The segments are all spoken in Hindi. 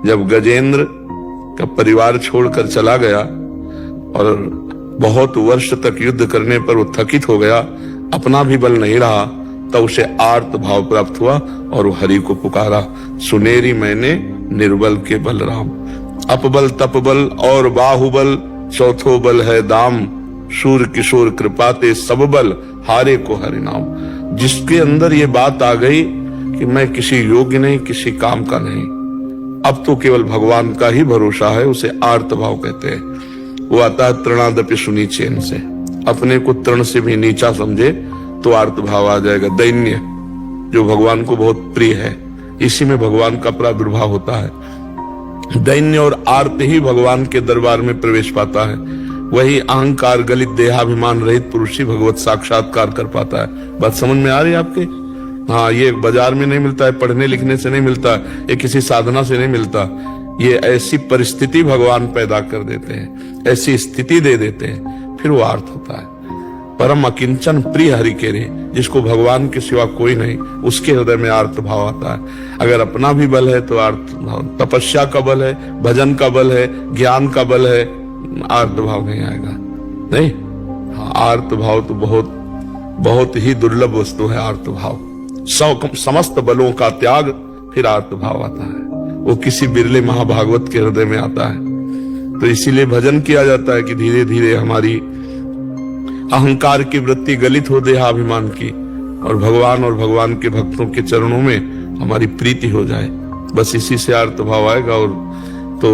जब गजेंद्र का परिवार छोड़कर चला गया और बहुत वर्ष तक युद्ध करने पर वो थकित हो गया, अपना भी बल नहीं रहा, तब उसे आर्त भाव प्राप्त हुआ और वो हरि को पुकारा, सुनेरी मैंने निर्बल के बलराम। अपबल तपबल और बाहुबल, चौथो बल है दाम, शूर किशोर कृपाते सब बल, हारे को हरि नाम। जिसके अंदर ये बात आ गई कि मैं किसी योग्य नहीं, किसी काम का नहीं, अब तो केवल भगवान का ही भरोसा है, उसे आर्त भाव कहते हैं। वो आता है तृणादपि सुनीचेन से, अपने को तृण से भी नीचा समझे तो आर्त भाव आ जाएगा। दैन्य जो भगवान को बहुत प्रिय है, इसी में भगवान का प्रादुर्भाव होता है। दैन्य और आर्त ही भगवान के दरबार में प्रवेश पाता है। वही अहंकार गलित देहाभिमान रहित पुरुष ही भगवत साक्षात्कार कर पाता है। बात समझ में आ रही है आपके? हाँ, ये बाजार में नहीं मिलता है, पढ़ने लिखने से नहीं मिलता, ये किसी साधना से नहीं मिलता। ये ऐसी परिस्थिति भगवान पैदा कर देते हैं, ऐसी स्थिति दे देते हैं, फिर वो आर्त होता है। परम अकिंचन प्रिय हरि के रे, जिसको भगवान के सिवा कोई नहीं, उसके हृदय में आर्त भाव आता है। अगर अपना भी बल है तो आर्त भाव, तपस्या का बल है, भजन का बल है, ज्ञान का बल है, आर्त भाव नहीं आएगा। नहीं, हाँ, आर्त भाव तो बहुत बहुत ही दुर्लभ वस्तु है। आर्त भाव समस्त बलों का त्याग, फिर आर्त भाव आता है। वो किसी बिरले महाभागवत के हृदय में आता है। तो इसीलिए भजन किया जाता है कि धीरे धीरे हमारी अहंकार की वृत्ति गलित हो देहाभिमान की, और भगवान के भक्तों के चरणों में हमारी प्रीति हो जाए। बस इसी से आर्त भाव आएगा और तो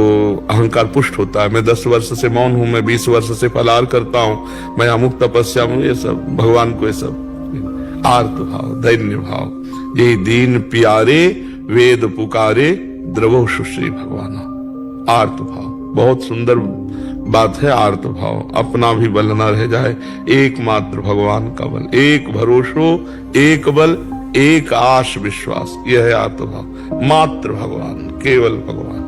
अहंकार पुष्ट होता है। मैं 10 वर्ष से मौन हूं, मैं 20 वर्ष से फलाहार करता हूं, मैं अमुक तपस्या हूं, ये सब भगवान को, ये सब आर्त भाव, दैन्य भाव। ये दीन प्यारे वेद पुकारे, द्रवो सुश्री भगवान। आर्त भाव बहुत सुंदर बात है। आर्त भाव, अपना भी बल न रह जाए, एकमात्र भगवान का बल, एक भरोसो, एक बल, एक आश विश्वास, यह है आर्त भाव। मात्र भगवान, केवल भगवान।